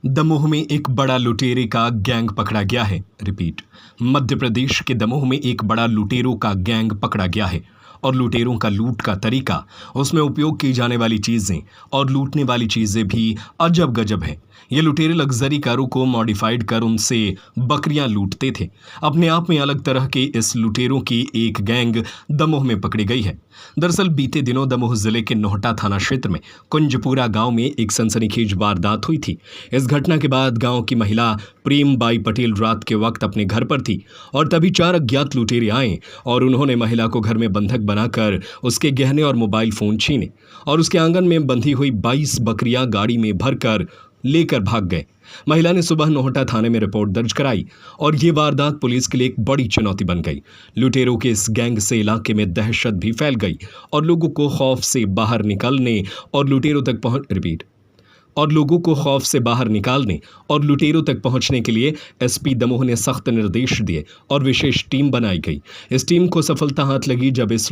दमोह में एक बड़ा लुटेरे का गैंग पकड़ा गया है। रिपीट, मध्य प्रदेश के दमोह में एक बड़ा लुटेरों का गैंग पकड़ा गया है और लुटेरों का लूट का तरीका, उसमें उपयोग की जाने वाली चीजें और लूटने वाली चीजें भी अजब गजब है। ये लुटेरे लग्जरी कारों को मॉडिफाइड कर उनसे बकरियां लूटते थे। अपने आप में अलग तरह के इस लुटेरों की एक गैंग दमोह में पकड़ी गई है। दरअसल बीते दिनों दमोह जिले के नोहटा थाना क्षेत्र में कुंजपुरा गांव में एक सनसनीखेज वारदात हुई थी। इस घटना के बाद गांव की महिला प्रेम बाई पटेल रात के वक्त अपने घर पर थी और तभी 4 अज्ञात लुटेरे आए और उन्होंने महिला को घर में बंधक बनाकर उसके गहने और मोबाइल फोन छीने और उसके आंगन में बंधी हुई 22 बकरियां गाड़ी में भरकर लेकर भाग गए। महिला ने सुबह नोहटा थाने में रिपोर्ट दर्ज कराई और ये वारदात पुलिस के लिए एक बड़ी चुनौती बन गई। लुटेरों के इस गैंग से इलाके में दहशत भी फैल गई और लोगों को खौफ से बाहर निकलने और लुटेरों तक पहुंचने के लिए एसपी दमोह ने सख्त निर्देश दिए और विशेष टीम बनाई गई। इस टीम को सफलता हाथ लगी जब इस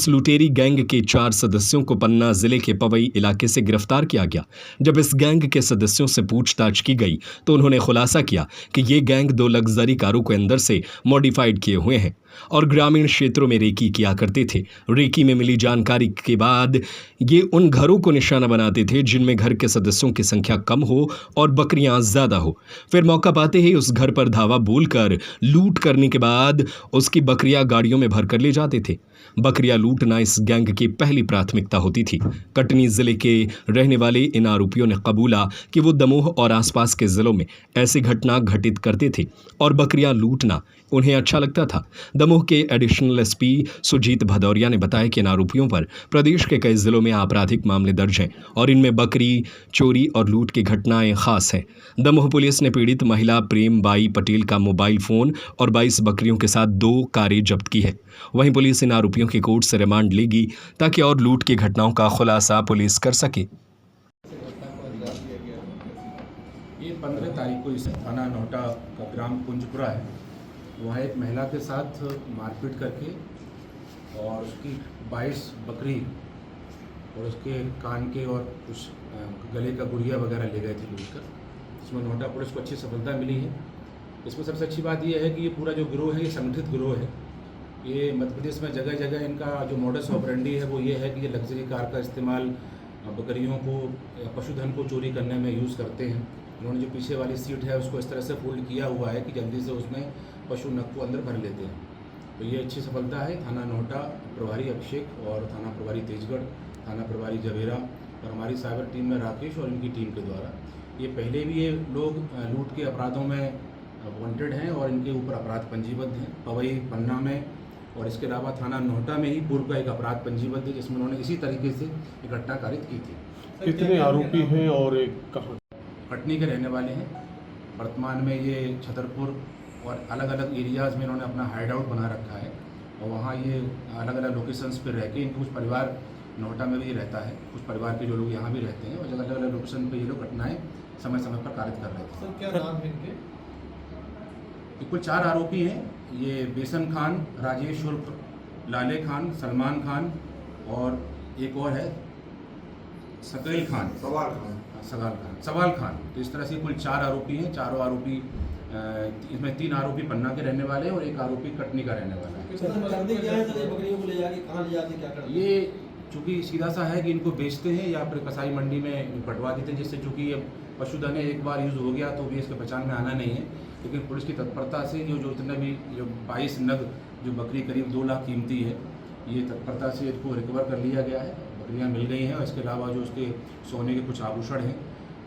लुटेरी गैंग के 4 सदस्यों को पन्ना जिले के पवई इलाके से गिरफ्तार किया गया। जब इस गैंग के सदस्यों से पूछताछ की गई तो उन्होंने खुलासा किया कि ये गैंग 2 लग्जरी कारों को अंदर से मॉडिफाइड किए हुए हैं और ग्रामीण क्षेत्रों में रेकी किया करते थे। रेकी में मिली जानकारी के बाद ये उन घरों को निशाना बनाते थे जिनमें घर के सदस्यों की संख्या कम हो और बकरियां ज्यादा हो। फिर मौका पाते ही उस घर पर धावा बोलकर लूट करने के बाद उसकी बकरियां गाड़ियों में भरकर ले जाते थे। बकरियां लूटना इस गैंग की पहली प्राथमिकता होती थी। कटनी जिले के रहने वाले इन आरोपियों ने कबूला कि वो दमोह और आसपास के जिलों में ऐसी घटना घटित करते थे और बकरियां लूटना उन्हें अच्छा लगता था। दमोह के एडिशनल एसपी सुजीत भदौरिया ने बताया कि इन आरोपियों पर प्रदेश के कई जिलों में आपराधिक मामले दर्ज हैं और इनमें बकरी चोरी और लूट की घटनाएं खास हैं। दमोह पुलिस ने पीड़ित महिला प्रेम बाई पटेल का मोबाइल फोन और 22 बकरियों के साथ 2 कारें जब्त की है। वहीं पुलिस इन आरोपियों की कोर्ट से रिमांड लेगी ताकि और लूट की घटनाओं का खुलासा पुलिस कर सके। ये 15 तारीख को इस थाना नोहटा का ग्राम कुंजपुरा है, वहाँ एक महिला के साथ मारपीट करके और उसकी 22 बकरी और उसके कान के और कुछ गले का गुड़िया वगैरह ले गए थे लूटकर। इसमें नोहटा पुलिस को अच्छी सफलता मिली है। इसमें सबसे अच्छी बात यह है कि ये पूरा जो गिरोह है ये संगठित गिरोह है। ये मध्य प्रदेश में जगह जगह इनका जो मॉडस ऑपरेंडी है वो ये है कि ये लग्जरी कार का इस्तेमाल बकरियों को पशुधन को चोरी करने में यूज़ करते हैं। इन्होंने जो पीछे वाली सीट है उसको इस तरह से फोल्ड किया हुआ है कि जल्दी से उसमें पशु नक को अंदर भर लेते हैं। तो ये अच्छी सफलता है। थाना नोहटा प्रभारी अभिषेक और थाना प्रभारी तेजगढ़, थाना प्रभारी जवेरा और हमारी साइबर टीम में राकेश और इनकी टीम के द्वारा ये पहले भी ये लोग लूट के अपराधों में वांटेड हैं और इनके ऊपर अपराध पंजीबद्ध हैं पवई पन्ना में, और इसके अलावा थाना नोहटा में ही पूर्व का एक अपराध पंजीबद्ध है जिसमें उन्होंने इसी तरीके से एक घटना कारित की थी। कितने आरोपी हैं और एक कहाँ? कटनी के रहने वाले हैं। वर्तमान में ये छतरपुर और अलग अलग एरियाज़ में इन्होंने अपना हाइड आउट बना रखा है और वहाँ ये अलग अलग लोकेशंस पर रह के, इनके कुछ परिवार नोहटा में भी रहता है, कुछ परिवार के जो लोग यहाँ भी रहते हैं और अलग अलग लोकेशन पर ये लोग घटनाएँ समय समय पर कारित कर रहे थे। सर, क्या नाम है इनके? कुल 4 आरोपी हैं। ये बेसन खान, राजेश उर्फ लाले खान, सलमान खान और एक और है सवाल खान। तो इस तरह से कुल 4 आरोपी हैं। चारों आरोपी इसमें 3 आरोपी पन्ना के रहने वाले हैं और एक आरोपी कटनी का रहने वाला है। ये चूँकि सीधा सा है कि इनको बेचते हैं या फिर कसाई मंडी में कटवा देते हैं, जिससे चूँकि ये पशुधन है, एक बार यूज़ हो गया तो भी इसके पहचान में आना नहीं है। लेकिन पुलिस की तत्परता से जो इतने भी जो 22 नग जो बकरी करीब 2 लाख कीमती है, ये तत्परता से इसको रिकवर कर लिया गया है। बकरियाँ मिल गई हैं और इसके अलावा जो उसके सोने के कुछ आभूषण हैं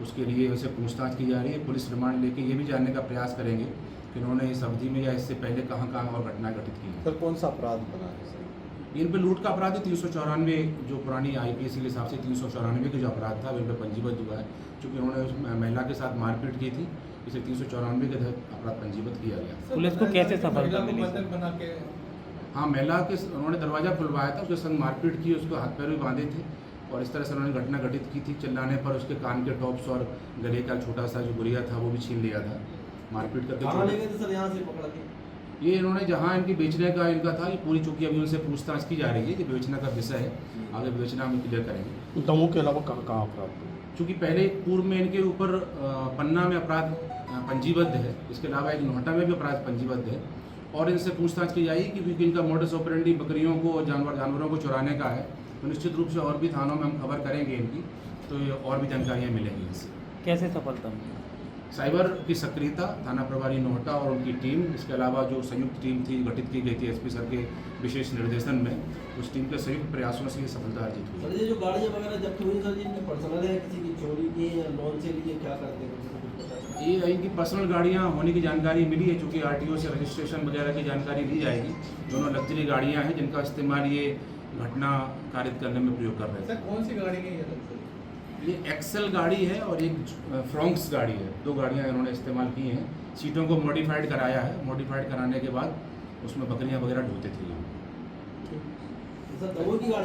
उसके लिए वैसे पूछताछ की जा रही है। पुलिस रिमांड लेके ये भी जानने का प्रयास करेंगे कि उन्होंने इस अवधि में या इससे पहले कहाँ कहाँ और घटनाएं घटित की हैं। सर, कौन सा अपराध बना है? इन पर लूट का अपराध है 394, जो पुरानी IPC के हिसाब से 394 का जो अपराध था वो इन पर पंजीबद्ध हुआ है। चूँकि उन्होंने उस महिला के साथ मारपीट की थी, इसे 394 के तहत अपराध पंजीबद्ध किया गया। पुलिस को कैसे सफलता मिली? हाँ, महिला के उन्होंने दरवाज़ा खुलवाया था, उसके संग मारपीट की, उसको हाथ पैर भी बांधे थे और इस तरह से उन्होंने घटना घटित की थी। चिल्लाने पर उसके कान के टॉप्स और गले का छोटा सा जो गुड़िया था वो भी छीन लिया था। मारपीट करके ये इन्होंने जहाँ इनकी बेचने का इनका था, ये पूरी चूँकि अभी उनसे पूछताछ की जा रही है कि बेचने का विषय है, आगे बेचना हम क्लियर करेंगे। दमों के अलावा कहाँ कहाँ अपराध हुए? चूँकि पहले पूर्व में इनके ऊपर पन्ना में अपराध पंजीबद्ध है, इसके अलावा एक नोहटा में भी अपराध पंजीबद्ध है और इनसे पूछताछ की जाएगी क्योंकि इनका मोडस ऑपरेंडी बकरियों को और जानवरों को चुराने का है, तो निश्चित रूप से और भी थानों में हम खबर करेंगे इनकी, तो ये और भी जानकारियाँ मिलेंगी इनसे। कैसे सफलता मिली? साइबर की सक्रियता, थाना प्रभारी नोहटा और उनकी टीम, इसके अलावा जो संयुक्त टीम थी गठित की गई थी एसपी सर के विशेष निर्देशन में, उस टीम के संयुक्त प्रयासों से ये सफलता अर्जित हुई। सर ये जो गाड़ियाँ वगैरह जब्त हुई सर, ये इनकी पर्सनल है, किसी की चोरी की या लोन से लिए, क्या करते हैं? ये इनकी पर्सनल गाड़ियाँ होने की जानकारी मिली है, चूँकि आरटीओ से रजिस्ट्रेशन वगैरह की जानकारी ली जाएगी। दोनों लग्जरी गाड़ियाँ हैं जिनका इस्तेमाल ये घटना कारित करने में प्रयोग कर रहे थे। सर कौन सी गाड़ी है ये? ये एक्सेल गाड़ी है और एक फ्रॉन्क्स गाड़ी है, दो गाड़ियाँ इन्होंने इस्तेमाल की हैं। सीटों को मॉडिफाइड कराया है, मॉडिफाइड कराने के बाद उसमें बकरियाँ वगैरह ढोते थे। सर दमों की गाड़ी